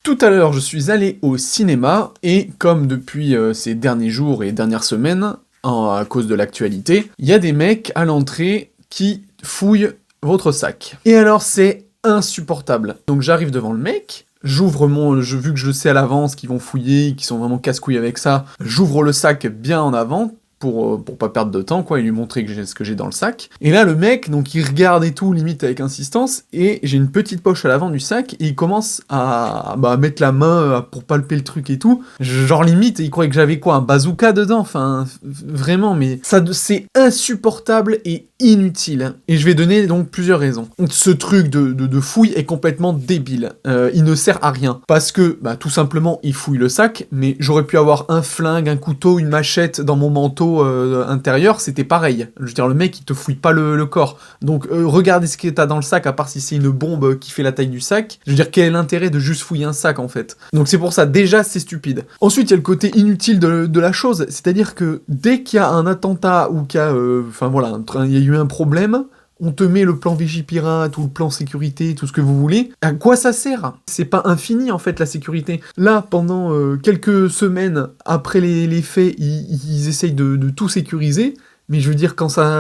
Tout à l'heure, je suis allé au cinéma, et comme depuis ces derniers jours et dernières semaines, à cause de l'actualité, il y a des mecs à l'entrée qui fouillent votre sac. Et alors c'est insupportable. Donc j'arrive devant le mec, vu que je sais à l'avance qu'ils vont fouiller, qu'ils sont vraiment casse-couilles avec ça, j'ouvre le sac bien en avant, pour pas perdre de temps, quoi, et lui montrer que j'ai ce que j'ai dans le sac. Et là, le mec, donc, il regarde et tout, limite avec insistance, et j'ai une petite poche à l'avant du sac, et il commence à mettre la main pour palper le truc et tout. Genre, limite, il croyait que j'avais quoi, un bazooka dedans, enfin, vraiment, mais ça, c'est insupportable et inutile. Et je vais donner donc plusieurs raisons. Ce truc de fouille est complètement débile. Il ne sert à rien. Parce que, tout simplement, il fouille le sac, mais j'aurais pu avoir un flingue, un couteau, une machette dans mon manteau intérieur, c'était pareil. Je veux dire, le mec, il te fouille pas le corps. Donc, regardez ce que t'as dans le sac, à part si c'est une bombe qui fait la taille du sac. Je veux dire, quel est l'intérêt de juste fouiller un sac, en fait? Donc c'est pour ça, déjà, c'est stupide. Ensuite, il y a le côté inutile de la chose, c'est-à-dire que dès qu'il y a un attentat, ou qu'il y a, il y a eu un problème, on te met le plan Vigipirate ou le plan sécurité, tout ce que vous voulez. À quoi ça sert? C'est pas infini, en fait, la sécurité. Là, pendant quelques semaines après les faits, ils essayent de tout sécuriser, mais je veux dire,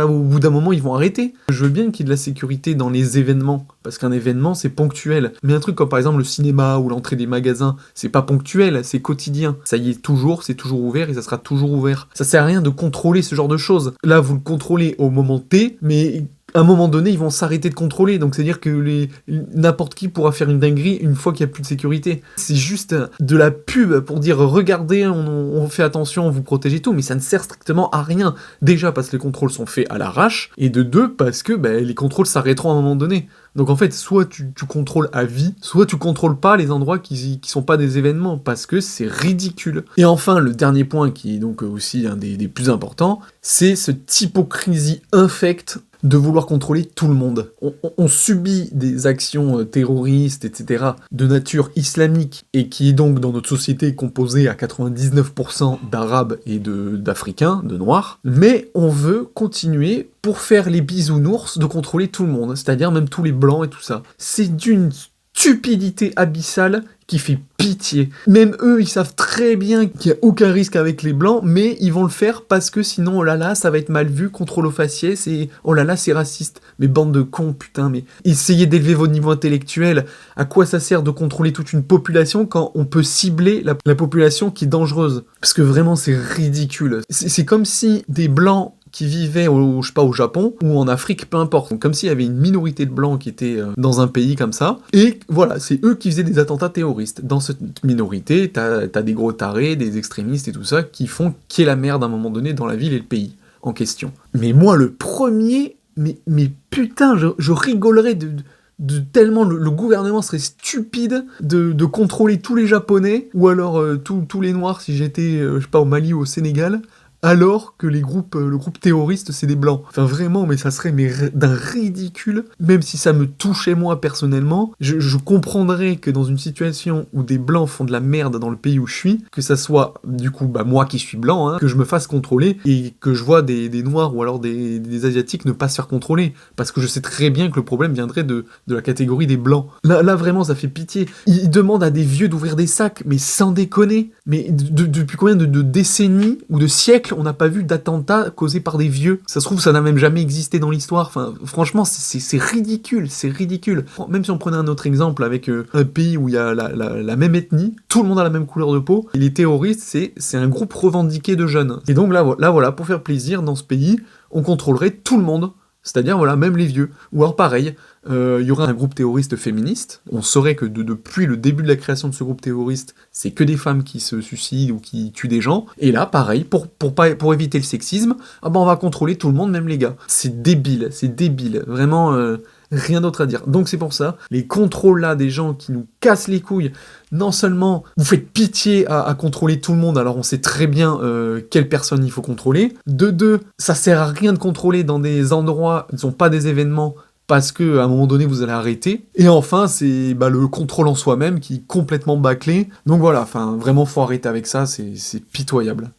au bout d'un moment, ils vont arrêter. Je veux bien qu'il y ait de la sécurité dans les événements, parce qu'un événement, c'est ponctuel. Mais un truc comme, par exemple, le cinéma ou l'entrée des magasins, c'est pas ponctuel, c'est quotidien. Ça y est, c'est toujours ouvert et ça sera toujours ouvert. Ça sert à rien de contrôler ce genre de choses. Là, vous le contrôlez au moment T, mais à un moment donné, ils vont s'arrêter de contrôler, donc c'est-à-dire que n'importe qui pourra faire une dinguerie une fois qu'il n'y a plus de sécurité. C'est juste de la pub pour dire « Regardez, on fait attention, on vous protège et tout », mais ça ne sert strictement à rien. Déjà parce que les contrôles sont faits à l'arrache, et de deux, parce que les contrôles s'arrêteront à un moment donné. Donc en fait, soit tu contrôles à vie, soit tu contrôles pas les endroits qui sont pas des événements, parce que c'est ridicule. Et enfin, le dernier point, qui est donc aussi un des plus importants, c'est cette hypocrisie infecte de vouloir contrôler tout le monde. On subit des actions terroristes, etc., de nature islamique, et qui est donc dans notre société composée à 99% d'arabes et d'africains, de noirs, mais on veut continuer, pour faire les bisounours, de contrôler tout le monde, c'est-à-dire même tous les blancs et tout ça. C'est d'une stupidité abyssale qui fait pitié. Même eux, ils savent très bien qu'il n'y a aucun risque avec les blancs, mais ils vont le faire parce que sinon, oh là là, ça va être mal vu, contrôle aux faciès, et oh là là, c'est raciste. Mais bande de cons, putain, mais essayez d'élever votre niveau intellectuel. À quoi ça sert de contrôler toute une population quand on peut cibler la population qui est dangereuse? Parce que vraiment, c'est ridicule. C'est comme si des blancs qui vivaient au Japon, ou en Afrique, peu importe. Donc, comme s'il y avait une minorité de blancs qui étaient dans un pays comme ça, et voilà, c'est eux qui faisaient des attentats terroristes. Dans cette minorité, t'as des gros tarés, des extrémistes et tout ça, qui font qu'il y ait la merde à un moment donné dans la ville et le pays en question. Mais moi, le premier, mais putain, je rigolerais de tellement le gouvernement serait stupide de contrôler tous les Japonais, ou alors tous les Noirs si j'étais, au Mali ou au Sénégal, alors que le groupe terroriste, c'est des blancs. Enfin vraiment, mais ça serait d'un ridicule, même si ça me touchait moi personnellement, je comprendrais que dans une situation où des blancs font de la merde dans le pays où je suis, que ça soit, du coup, moi qui suis blanc, que je me fasse contrôler, et que je vois des noirs ou alors des asiatiques ne pas se faire contrôler, parce que je sais très bien que le problème viendrait de la catégorie des blancs. Là vraiment, ça fait pitié. Ils demandent à des vieux d'ouvrir des sacs, mais sans déconner. Mais depuis combien de décennies ou de siècles on n'a pas vu d'attentats causés par des vieux? Ça se trouve, ça n'a même jamais existé dans l'histoire. Enfin, franchement, c'est ridicule, c'est ridicule. Même si on prenait un autre exemple avec un pays où il y a la même ethnie, tout le monde a la même couleur de peau, et les terroristes, c'est un groupe revendiqué de jeunes. Et donc là, voilà, pour faire plaisir, dans ce pays, on contrôlerait tout le monde. C'est-à-dire, voilà, même les vieux. Ou alors pareil, il y aurait un groupe terroriste féministe, on saurait que depuis le début de la création de ce groupe terroriste, c'est que des femmes qui se suicident ou qui tuent des gens, et là, pareil, pour éviter le sexisme, on va contrôler tout le monde, même les gars. C'est débile, vraiment... rien d'autre à dire. Donc c'est pour ça, les contrôles là des gens qui nous cassent les couilles, non seulement vous faites pitié à contrôler tout le monde, alors on sait très bien quelle personne il faut contrôler, de deux, ça sert à rien de contrôler dans des endroits qui ne sont pas des événements, parce que à un moment donné vous allez arrêter, et enfin c'est le contrôle en soi-même qui est complètement bâclé, donc voilà, vraiment faut arrêter avec ça, c'est pitoyable.